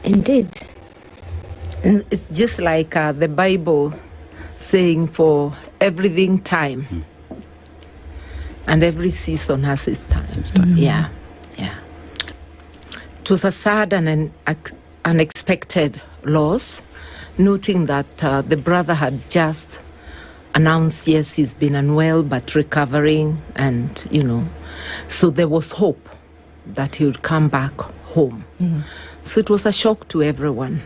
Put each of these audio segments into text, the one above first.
Indeed. And it's just like the Bible saying for everything time. And every season has its time. It's time. Yeah. It was a sad and an unexpected loss, noting that the brother had just announced, yes, he's been unwell, but recovering, and, so there was hope that he would come back home. So it was a shock to everyone.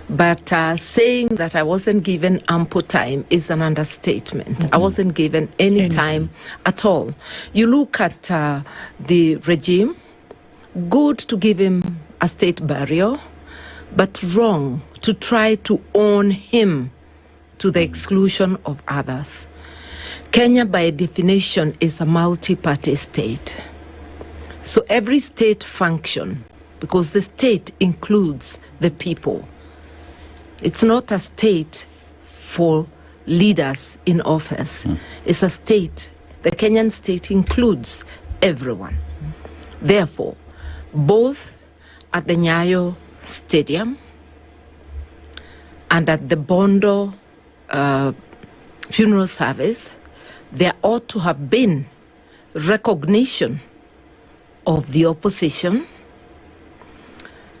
But saying that I wasn't given ample time is an understatement. I wasn't given any time at all. You look at the regime, good to give him a state burial, but wrong to try to own him to the exclusion of others. Kenya, by definition, is a multi-party state. So every state function, because the state includes the people. It's not a state for leaders in office. It's a state. The Kenyan state includes everyone. Therefore, both at the Nyayo Stadium and at the Bondo funeral service, there ought to have been recognition of the opposition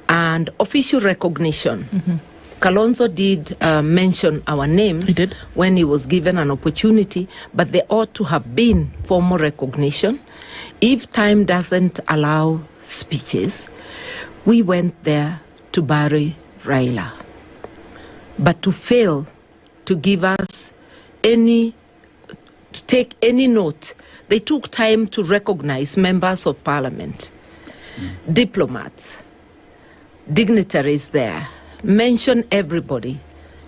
and official recognition. Kalonzo did mention our names when he was given an opportunity, but there ought to have been formal recognition. If time doesn't allow speeches, we went there to bury Raila. But to fail to give us to take any note, they took time to recognize members of parliament, diplomats, dignitaries there, mention everybody,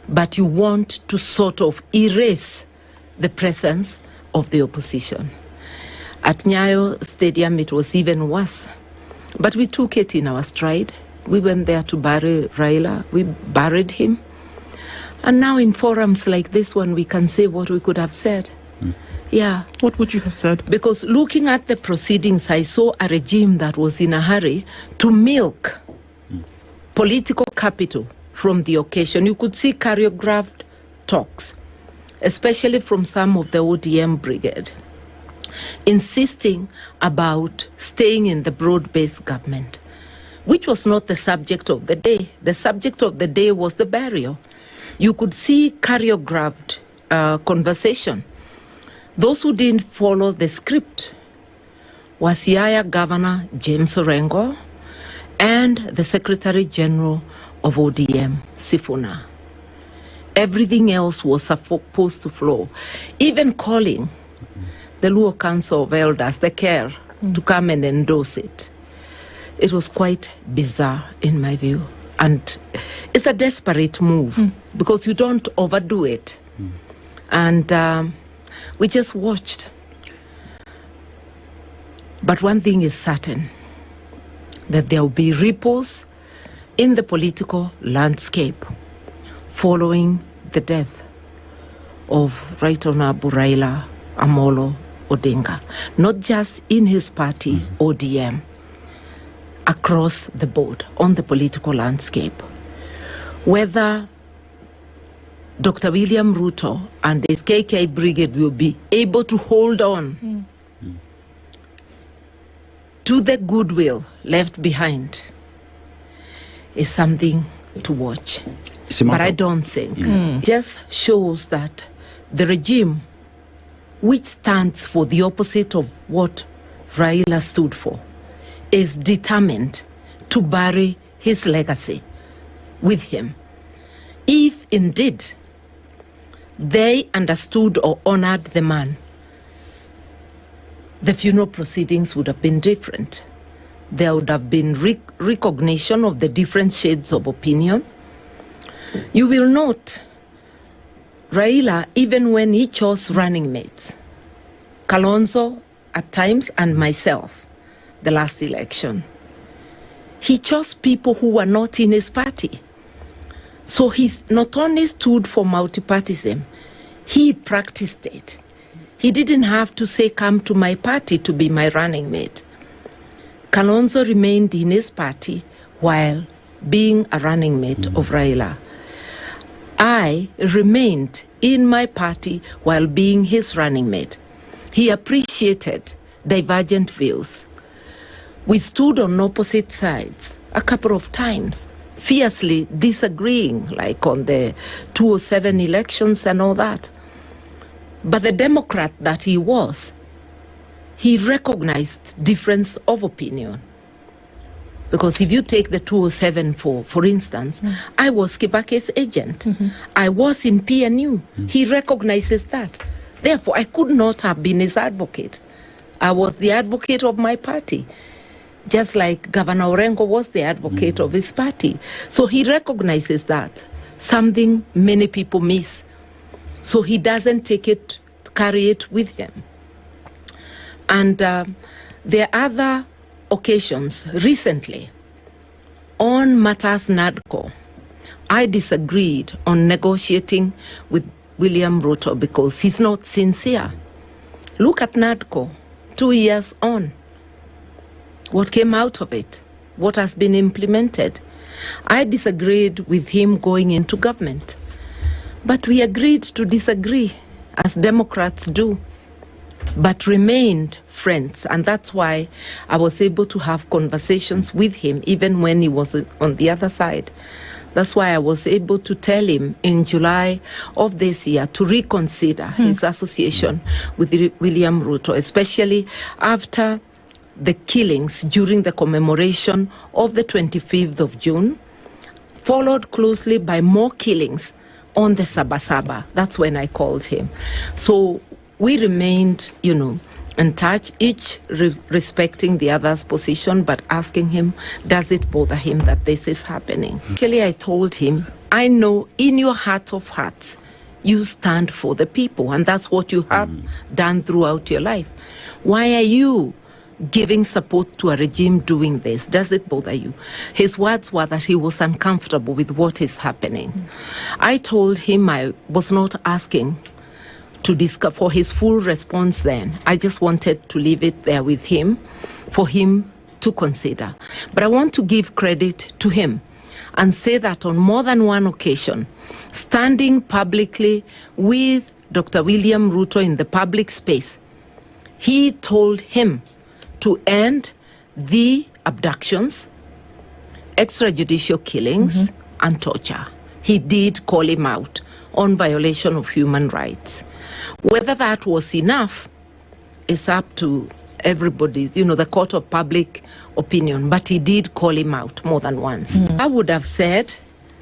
but you want to sort of erase the presence of the opposition. At Nyayo Stadium, it was even worse, but we took it in our stride. We went there to bury Raila. We buried him. And now in forums like this one, we can say what we could have said. Yeah. What would you have said? Because looking at the proceedings, I saw a regime that was in a hurry to milk political capital from the occasion. You could see choreographed talks, especially from some of the ODM brigade, insisting about staying in the broad-based government, which was not the subject of the day. The subject of the day was the burial. You could see choreographed conversation. Those who didn't follow the script was Siaya Governor James Orengo and the Secretary General of ODM, Sifuna. Everything else was supposed to flow. Even calling the Luo Council of Elders, the CARE, to come and endorse it. It was quite bizarre in my view. And it's a desperate move because you don't overdo it. And we just watched. But one thing is certain, that there will be ripples in the political landscape following the death of Right Honorable Raila Amolo Odinga, not just in his party, ODM, across the board on the political landscape. Whether Dr. William Ruto and his KK brigade will be able to hold on to the goodwill left behind is something to watch. But I don't think. It just shows that the regime, which stands for the opposite of what Raila stood for, is determined to bury his legacy with him. If indeed they understood or honored the man, the funeral proceedings would have been different. There would have been recognition of the different shades of opinion. You will note Raila, even when he chose running mates, Kalonzo at times and myself, the last election, he chose people who were not in his party. So he not only stood for multipartyism, he practiced it. He didn't have to say, come to my party to be my running mate. Kalonzo remained in his party while being a running mate of Raila, I remained in my party while being his running mate. He appreciated divergent views. We stood on opposite sides a couple of times, fiercely disagreeing, like on the 2007 elections and all that. But the Democrat that he was, he recognized difference of opinion. Because if you take the 2007 for instance, I was Kibake's agent. I was in PNU. He recognizes that. Therefore, I could not have been his advocate. I was the advocate of my party, just like Governor Orengo was the advocate of his party. So he recognizes that, something many people miss. So he doesn't carry it with him. And there are other occasions. Recently, on matters NADCO, I disagreed on negotiating with William Ruto because he's not sincere. Look at NADCO, 2 years on. What came out of it? What has been implemented? I disagreed with him going into government, but we agreed to disagree, as Democrats do, but remained friends. And that's why I was able to have conversations with him even when he was on the other side. That's why I was able to tell him in July of this year to reconsider his association with William Ruto, especially after the killings during the commemoration of the 25th of June, followed closely by more killings on the Sabasaba. That's when I called him. So we remained, in touch, each respecting the other's position, but asking him, does it bother him that this is happening? Actually, I told him, I know in your heart of hearts, you stand for the people, and that's what you have done throughout your life. Why are you giving support to a regime doing this? Does it bother you? His words were that he was uncomfortable with what is happening. I told him I was not asking to discuss for his full response then. I just wanted to leave it there with him for him to consider. But I want to give credit to him and say that on more than one occasion, standing publicly with Dr. William Ruto in the public space, he told him to end the abductions, extrajudicial killings, and torture. He did call him out on violation of human rights. Whether that was enough is up to everybody's, the court of public opinion, but he did call him out more than once. I would have said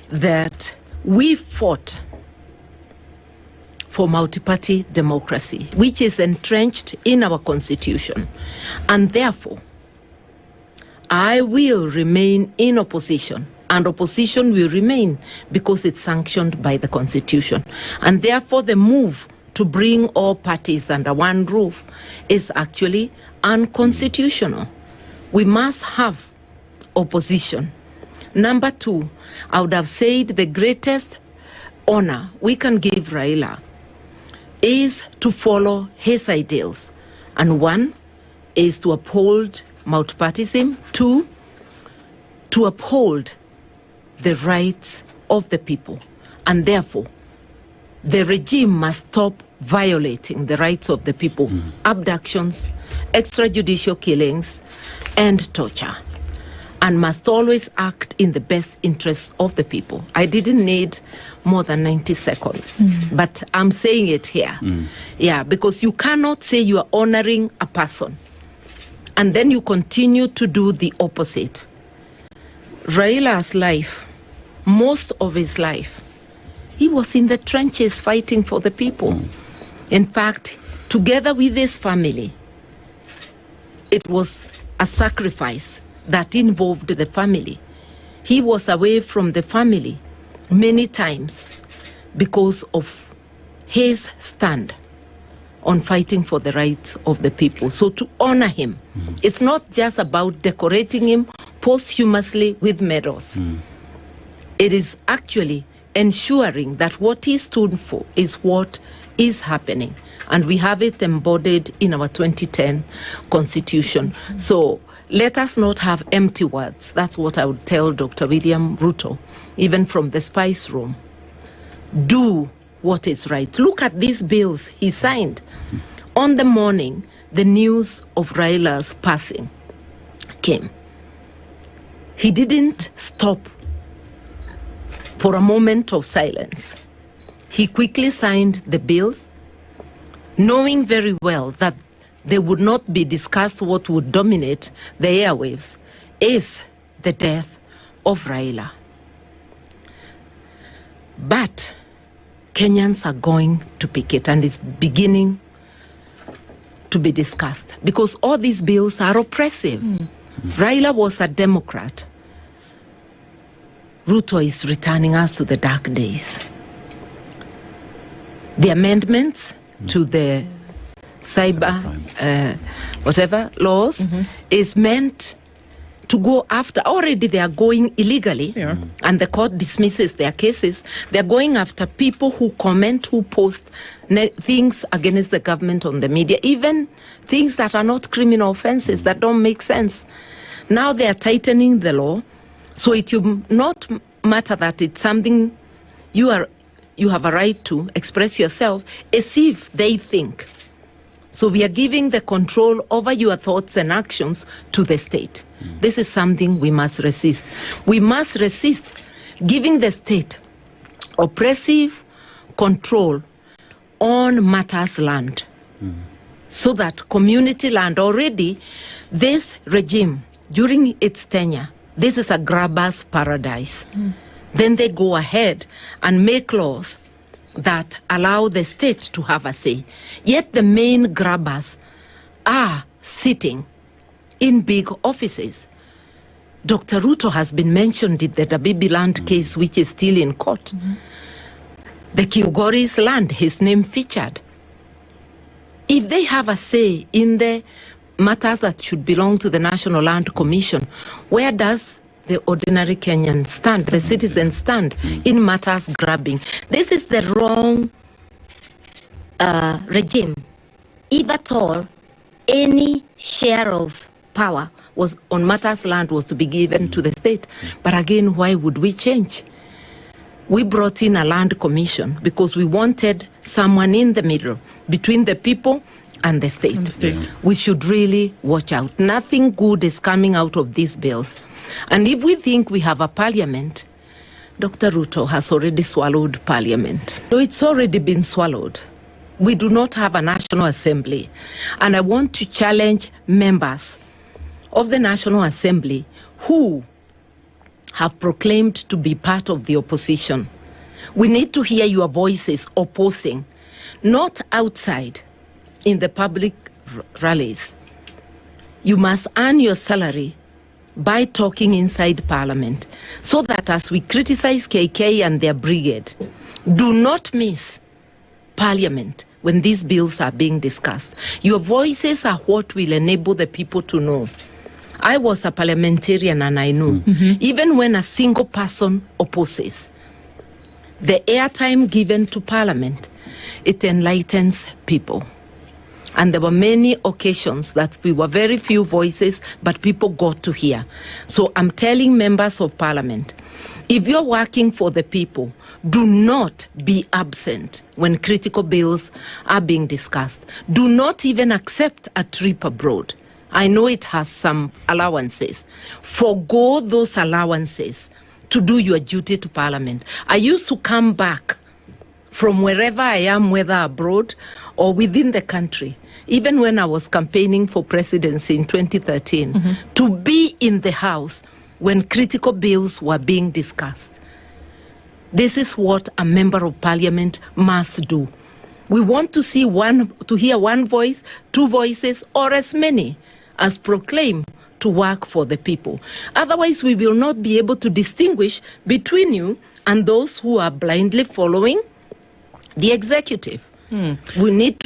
that we fought for multi-party democracy, which is entrenched in our constitution. And therefore, I will remain in opposition, and opposition will remain because it's sanctioned by the constitution. And therefore, the move to bring all parties under one roof is actually unconstitutional. We must have opposition. Number two, I would have said the greatest honor we can give Raila is to follow his ideals. And one is to uphold multipartyism. Two, to uphold the rights of the people. And therefore, the regime must stop violating the rights of the people, abductions, extrajudicial killings, and torture, and must always act in the best interests of the people. I didn't need more than 90 seconds, but I'm saying it here. Yeah, because you cannot say you are honoring a person and then you continue to do the opposite. Raila'S life, most of his life, he was in the trenches fighting for the people. In fact, together with his family, it was a sacrifice that involved the family. He was away from the family many times because of his stand on fighting for the rights of the people. So to honor him, it's not just about decorating him posthumously with medals. It is actually ensuring that what he stood for is what is happening. And we have it embodied in our 2010 constitution. So let us not have empty words. That's what I would tell Dr. William Ruto, even from the spice room. Do what is right. Look at these bills he signed. On the morning, the news of Raila'S passing came. He didn't stop for a moment of silence. He quickly signed the bills, knowing very well that they would not be discussed. What would dominate the airwaves is the death of Raila. But Kenyans are going to pick it, and it's beginning to be discussed because all these bills are oppressive. Raila was a Democrat. Ruto is returning us to the dark days. The amendments to the cyber whatever laws is meant to go after. Already they are going illegally, and the court dismisses their cases. They're going after people who comment, who post things against the government on the media, even things that are not criminal offenses, that don't make sense. Now they are tightening the law, so it will not matter that it's something you have a right to express yourself as if they think. So we are giving the control over your thoughts and actions to the state. This is something we must resist. We must resist giving the state oppressive control on matters land. So that community land, already this regime, during its tenure, this is a grabber's paradise. Then they go ahead and make laws that allow the state to have a say. Yet the main grabbers are sitting in big offices. Dr. Ruto has been mentioned in the Dabibi land case, which is still in court. The Kilgoris land, his name featured. If they have a say in the matters that should belong to the National Land Commission, where does the ordinary Kenyan stand, the citizen stand in matters grabbing? This is the wrong regime. If at all, any share of power was on matters land was to be given to the state. But again, why would we change? We brought in a land commission because we wanted someone in the middle between the people and the state. We should really watch out. Nothing good is coming out of these bills. And if we think we have a parliament, Dr. Ruto has already swallowed parliament. So it's already been swallowed. We do not have a National Assembly. And I want to challenge members of the National Assembly who have proclaimed to be part of the opposition. We need to hear your voices opposing, not outside in the public rallies. You must earn your salary by talking inside Parliament, so that as we criticize KK and their brigade, do not miss Parliament when these bills are being discussed. Your voices are what will enable the people to know. I was a parliamentarian and I know, even when a single person opposes, the airtime given to Parliament, it enlightens people. And there were many occasions that we were very few voices, but people got to hear. So I'm telling members of Parliament, if you're working for the people, do not be absent when critical bills are being discussed. Do not even accept a trip abroad. I know it has some allowances. Forgo those allowances to do your duty to Parliament. I used to come back from wherever I am, whether abroad or within the country, even when I was campaigning for presidency in 2013, to be in the House when critical bills were being discussed. This is what a member of Parliament must do. We want to hear one voice, two voices, or as many as proclaim to work for the people. Otherwise, we will not be able to distinguish between you and those who are blindly following the executive. We need to